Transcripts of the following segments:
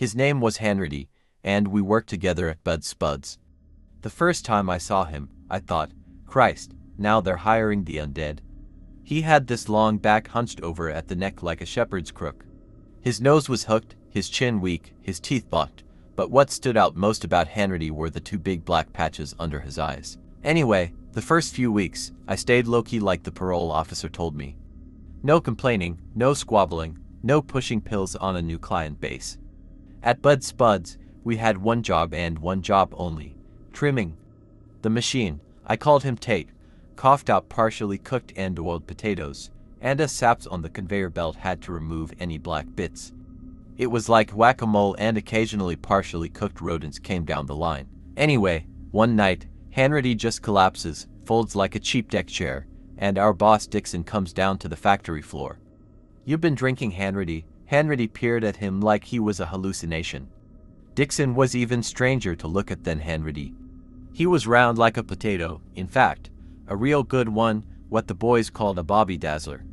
His name was Hanratty, and we worked together at Bud Spud's. The first time I saw him, I thought, Christ, now they're hiring the undead. He had this long back hunched over at the neck like a shepherd's crook. His nose was hooked, his chin weak, his teeth bucked, but what stood out most about Hanratty were the two big black patches under his eyes. Anyway, the first few weeks, I stayed low-key like the parole officer told me. No complaining, no squabbling, no pushing pills on a new client base. At Bud Spud's, we had one job and one job only: trimming. The machine, I called him Tate, coughed out partially cooked and oiled potatoes, and as saps on the conveyor belt had to remove any black bits. It was like whack-a-mole, and occasionally partially cooked rodents came down the line. Anyway, one night, Hanratty just collapses, folds like a cheap deck chair, and our boss Dixon comes down to the factory floor. "You've been drinking, Hanratty." Hanratty peered at him like he was a hallucination. Dixon was even stranger to look at than Hanratty. He was round like a potato, in fact, a real good one, what the boys called a bobby dazzler.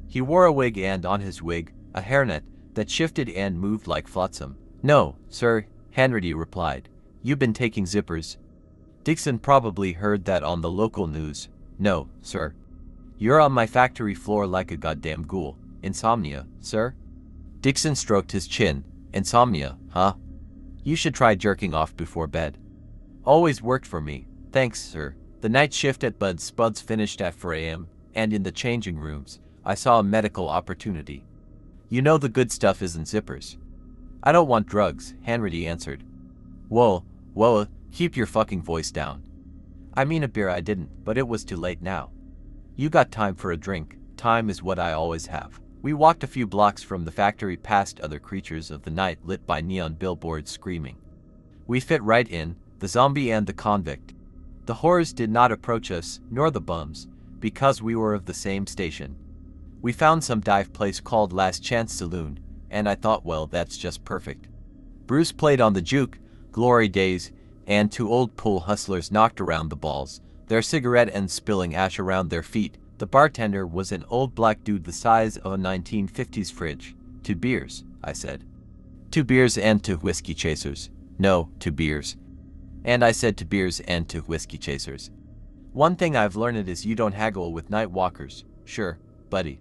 He wore a wig, and on his wig, a hairnet that shifted and moved like flotsam. "No, sir," Hanratty replied. "You've been taking zippers." Dixon probably heard that on the local news. "No, sir. You're on my factory floor like a goddamn ghoul. Insomnia, sir?" Dixon stroked his chin. "Insomnia, huh? You should try jerking off before bed." "Always worked for me. Thanks, sir." The night shift at Bud Spud's finished at 4 a.m., and in the changing rooms, I saw a medical opportunity. "You know the good stuff isn't zippers." "I don't want drugs," Hanratty answered. Whoa, keep your fucking voice down." "I mean a beer." I didn't, but it was too late now. "You got time for a drink?" "Time is what I always have." We walked a few blocks from the factory past other creatures of the night lit by neon billboards screaming. We fit right in, the zombie and the convict. The horrors did not approach us, nor the bums, because we were of the same station. We found some dive place called Last Chance Saloon, and I thought, well, that's just perfect. Bruce played on the juke, glory days, and two old pool hustlers knocked around the balls, their cigarette ends spilling ash around their feet. The bartender was an old black dude the size of a 1950s fridge. "2 beers," I said. "2 beers and 2 whiskey chasers." "No, 2 beers." And I said 2 beers and 2 whiskey chasers. "One thing I've learned is you don't haggle with night walkers." "Sure, buddy."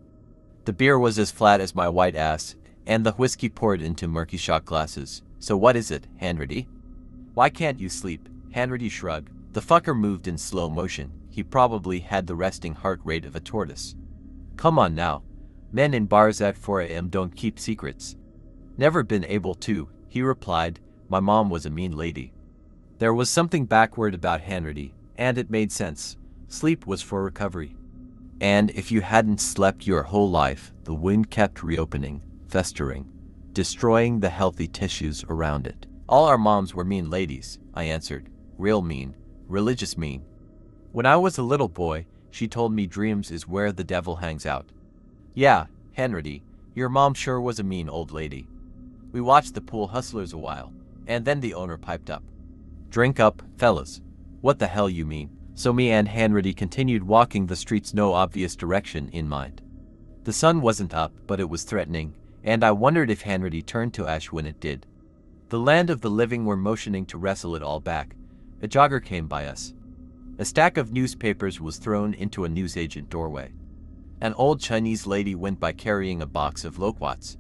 The beer was as flat as my white ass, and the whiskey poured into murky shot glasses. "So what is it, Hanratty?" "Why can't you sleep?" Hanratty shrugged. The fucker moved in slow motion. He probably had the resting heart rate of a tortoise. "Come on now. Men in bars at 4 a.m. don't keep secrets." "Never been able to," he replied. "My mom was a mean lady." There was something backward about Hanratty, and it made sense. Sleep was for recovery. And if you hadn't slept your whole life, the wound kept reopening, festering, destroying the healthy tissues around it. "All our moms were mean ladies," I answered. "Real mean. Religious mean. When I was a little boy, she told me dreams is where the devil hangs out." "Yeah, Hanratty, your mom sure was a mean old lady." We watched the pool hustlers a while, and then the owner piped up. "Drink up, fellas." "What the hell you mean?" So me and Hanratty continued walking the streets, no obvious direction in mind. The sun wasn't up, but it was threatening, and I wondered if Hanratty turned to ash when it did. The land of the living were motioning to wrestle it all back. A jogger came by us. A stack of newspapers was thrown into a newsagent doorway. An old Chinese lady went by carrying a box of loquats.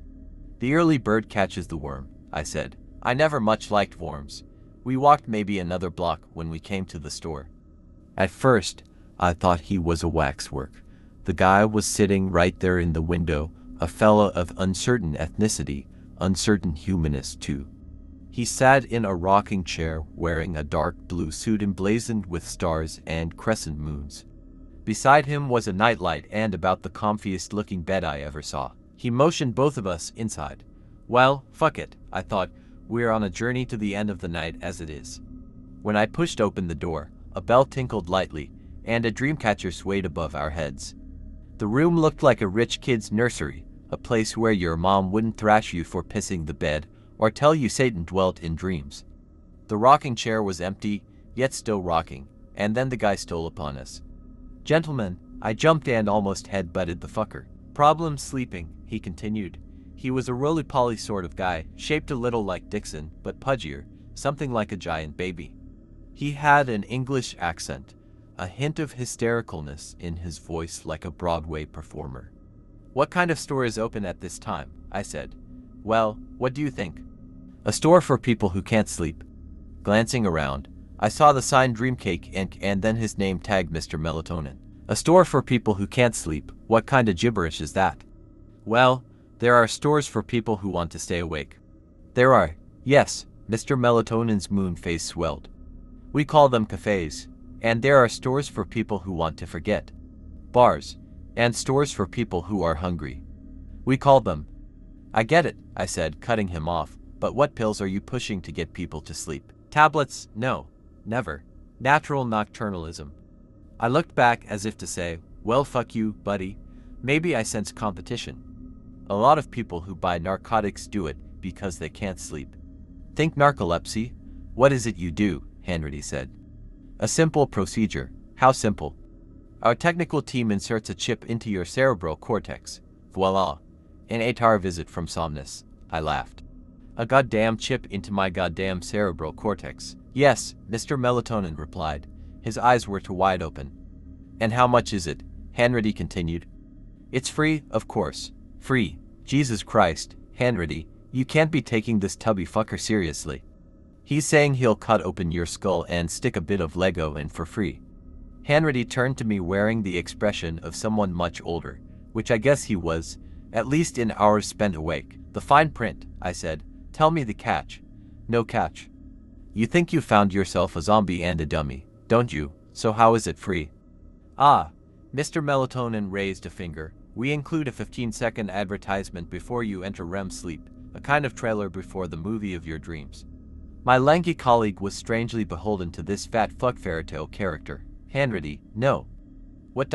"The early bird catches the worm," I said. I never much liked worms. We walked maybe another block when we came to the store. At first, I thought he was a waxwork. The guy was sitting right there in the window, a fella of uncertain ethnicity, uncertain humanist too. He sat in a rocking chair wearing a dark blue suit emblazoned with stars and crescent moons. Beside him was a nightlight and about the comfiest looking bed I ever saw. He motioned both of us inside. Well, fuck it, I thought. We're on a journey to the end of the night as it is. When I pushed open the door, a bell tinkled lightly, and a dreamcatcher swayed above our heads. The room looked like a rich kid's nursery, a place where your mom wouldn't thrash you for pissing the bed or tell you Satan dwelt in dreams. The rocking chair was empty, yet still rocking, and then the guy stole upon us. "Gentlemen," I jumped and almost head-butted the fucker. "Problem sleeping," he continued. He was a roly-poly sort of guy, shaped a little like Dixon, but pudgier, something like a giant baby. He had an English accent, a hint of hystericalness in his voice like a Broadway performer. "What kind of store is open at this time?" I said. "Well, what do you think?" "A store for people who can't sleep." Glancing around, I saw the sign Dreamcake Inc. and then his name tagged Mr. Melatonin. A store for people who can't sleep, what kind of gibberish is that? "Well, there are stores for people who want to stay awake." "There are, yes," Mr. Melatonin's moon face swelled. "We call them cafes. And there are stores for people who want to forget. Bars. And stores for people who are hungry. We call them—" "I get it," I said, cutting him off, "but what pills are you pushing to get people to sleep?" "Tablets, no. Never. Natural nocturnalism." I looked back as if to say, "Well, fuck you, buddy." Maybe I sense competition. A lot of people who buy narcotics do it because they can't sleep. "Think narcolepsy? What is it you do?" Hanratty said. "A simple procedure." "How simple?" "Our technical team inserts a chip into your cerebral cortex. Voila. An 8-hour visit from Somnus." I laughed. "A goddamn chip into my goddamn cerebral cortex." "Yes," Mr. Melatonin replied. His eyes were wide open. "And how much is it?" Hanratty continued. "It's free, of course. Free. Jesus Christ, Hanratty, you can't be taking this tubby fucker seriously. He's saying he'll cut open your skull and stick a bit of Lego in for free." Hanratty turned to me wearing the expression of someone much older, which I guess he was, at least in hours spent awake. "The fine print," I said. "Tell me the catch." "No catch." "You think you found yourself a zombie and a dummy, don't you? So how is it free?" "Ah," Mr. Melatonin raised a finger. "We include a 15-second advertisement before you enter REM sleep, a kind of trailer before the movie of your dreams." My lanky colleague was strangely beholden to this fat fuck fairytale character. "Hanratty, no." "What ...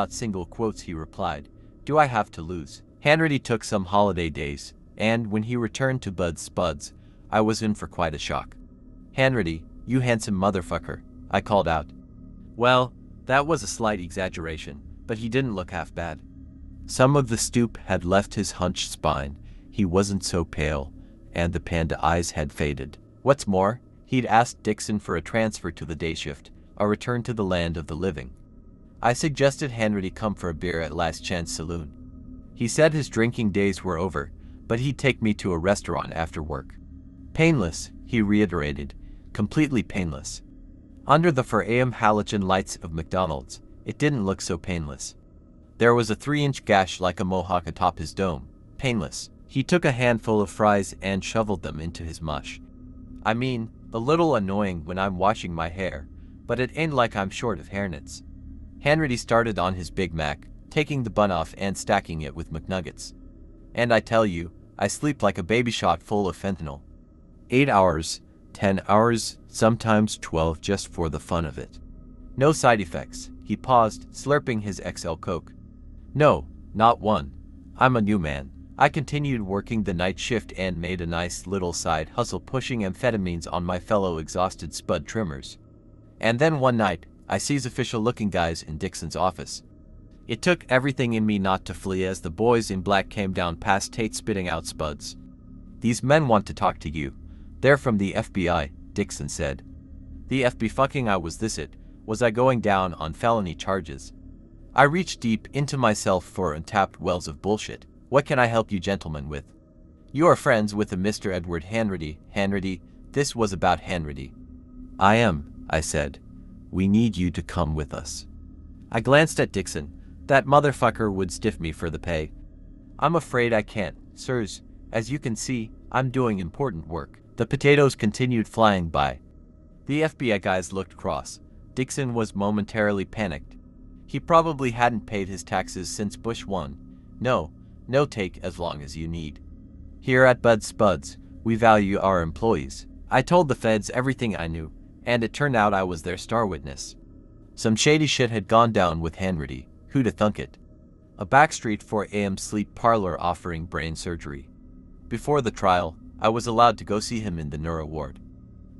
single quotes," he replied. "Do I have to lose?" Hanratty took some holiday days, and when he returned to Bud's Spuds, I was in for quite a shock. "Hanratty, you handsome motherfucker," I called out. Well, that was a slight exaggeration, but he didn't look half bad. Some of the stoop had left his hunched spine, he wasn't so pale, and the panda eyes had faded. What's more, he'd asked Dixon for a transfer to the day shift, a return to the land of the living. I suggested Hanratty come for a beer at Last Chance Saloon. He said his drinking days were over, but he'd take me to a restaurant after work. Painless, he reiterated, completely painless. Under the 4 a.m. halogen lights of McDonald's, it didn't look so painless. There was a 3-inch gash like a mohawk atop his dome. Painless. He took a handful of fries and shoveled them into his mush. I mean, a little annoying when I'm washing my hair, but it ain't like I'm short of hairnets. Hanratty started on his Big Mac, taking the bun off and stacking it with McNuggets. And I tell you, I sleep like a baby shot full of fentanyl. 8 hours, 10 hours, sometimes 12 just for the fun of it. No side effects. He paused, slurping his XL Coke. No, not one. I'm a new man. I continued working the night shift and made a nice little side hustle pushing amphetamines on my fellow exhausted spud trimmers. And then one night, I sees official-looking guys in Dixon's office. It took everything in me not to flee as the boys in black came down past Tate spitting out spuds. "These men want to talk to you. They're from the FBI," Dixon said. "The FB fucking I was this it. Was I going down on felony charges?" I reached deep into myself for untapped wells of bullshit. "What can I help you gentlemen with?" "You are friends with a Mr. Edward Hanratty." Hanratty, this was about Hanratty. "I am," I said. "We need you to come with us." I glanced at Dixon. That motherfucker would stiff me for the pay. "I'm afraid I can't, sirs. As you can see, I'm doing important work." The potatoes continued flying by. The FBI guys looked cross. Dixon was momentarily panicked. He probably hadn't paid his taxes since Bush won. No take as long as you need. "Here at Bud's Spuds, we value our employees." I told the feds everything I knew, and it turned out I was their star witness. Some shady shit had gone down with Hanratty. Who'da thunk it? A backstreet 4 a.m. sleep parlor offering brain surgery. Before the trial, I was allowed to go see him in the neuro ward.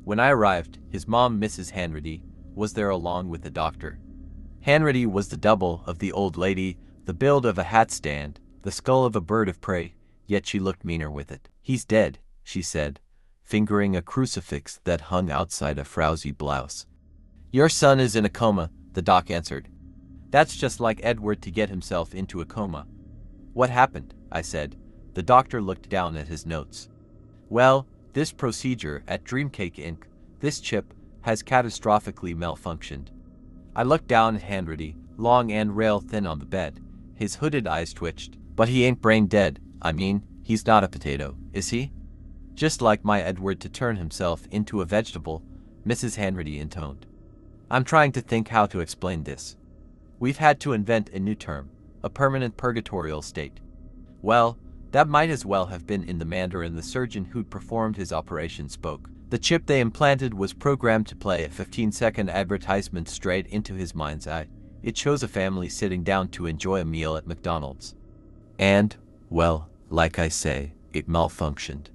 When I arrived, his mom, Mrs. Hanratty, was there along with the doctor. Hanratty was the double of the old lady, the build of a hat stand, the skull of a bird of prey, yet she looked meaner with it. "He's dead," she said, fingering a crucifix that hung outside a frowsy blouse. "Your son is in a coma," the doc answered. "That's just like Edward to get himself into a coma." "What happened?" I said. The doctor looked down at his notes. "Well, this procedure at Dreamcake Inc., this chip, has catastrophically malfunctioned." I looked down at Hanratty, long and rail thin on the bed. His hooded eyes twitched. "But he ain't brain dead. I mean, he's not a potato, is he?" "Just like my Edward to turn himself into a vegetable," Mrs. Hanratty intoned. "I'm trying to think how to explain this. We've had to invent a new term, a permanent purgatorial state." "Well, that might as well have been in the Mandarin the surgeon who'd performed his operation spoke. The chip they implanted was programmed to play a 15-second advertisement straight into his mind's eye. It shows a family sitting down to enjoy a meal at McDonald's. And, well, like I say, it malfunctioned.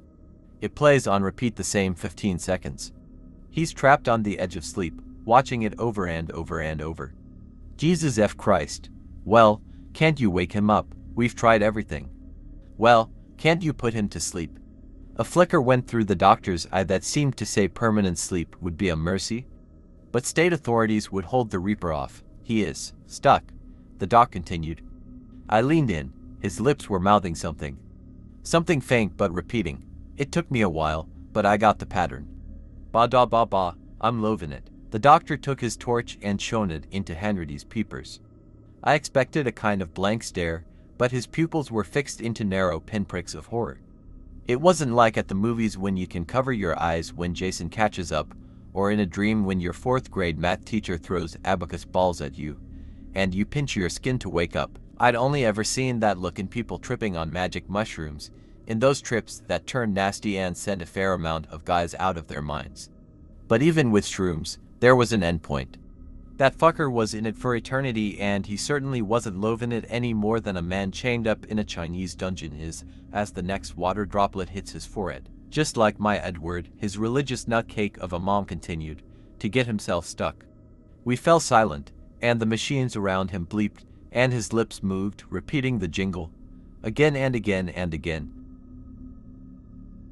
It plays on repeat the same 15 seconds. He's trapped on the edge of sleep, watching it over and over and over. Jesus F. Christ. Well, can't you wake him up? We've tried everything." "Well, can't you put him to sleep?" A flicker went through the doctor's eye that seemed to say permanent sleep would be a mercy. "But state authorities would hold the Reaper off. He is stuck," the doc continued. I leaned in. His lips were mouthing something. Something faint but repeating. It took me a while, but I got the pattern. "Ba da ba ba, I'm lovin' it." The doctor took his torch and shone it into Hanratty's peepers. I expected a kind of blank stare, but his pupils were fixed into narrow pinpricks of horror. It wasn't like at the movies when you can cover your eyes when Jason catches up, or in a dream when your 4th grade math teacher throws abacus balls at you, and you pinch your skin to wake up. I'd only ever seen that look in people tripping on magic mushrooms, in those trips that turn nasty and send a fair amount of guys out of their minds. But even with shrooms, there was an endpoint. That fucker was in it for eternity, and he certainly wasn't loving it any more than a man chained up in a Chinese dungeon is as the next water droplet hits his forehead. Just like my Edward, his religious nutcake of a mom continued to get himself stuck. We fell silent, and the machines around him bleeped, and his lips moved, repeating the jingle again and again and again.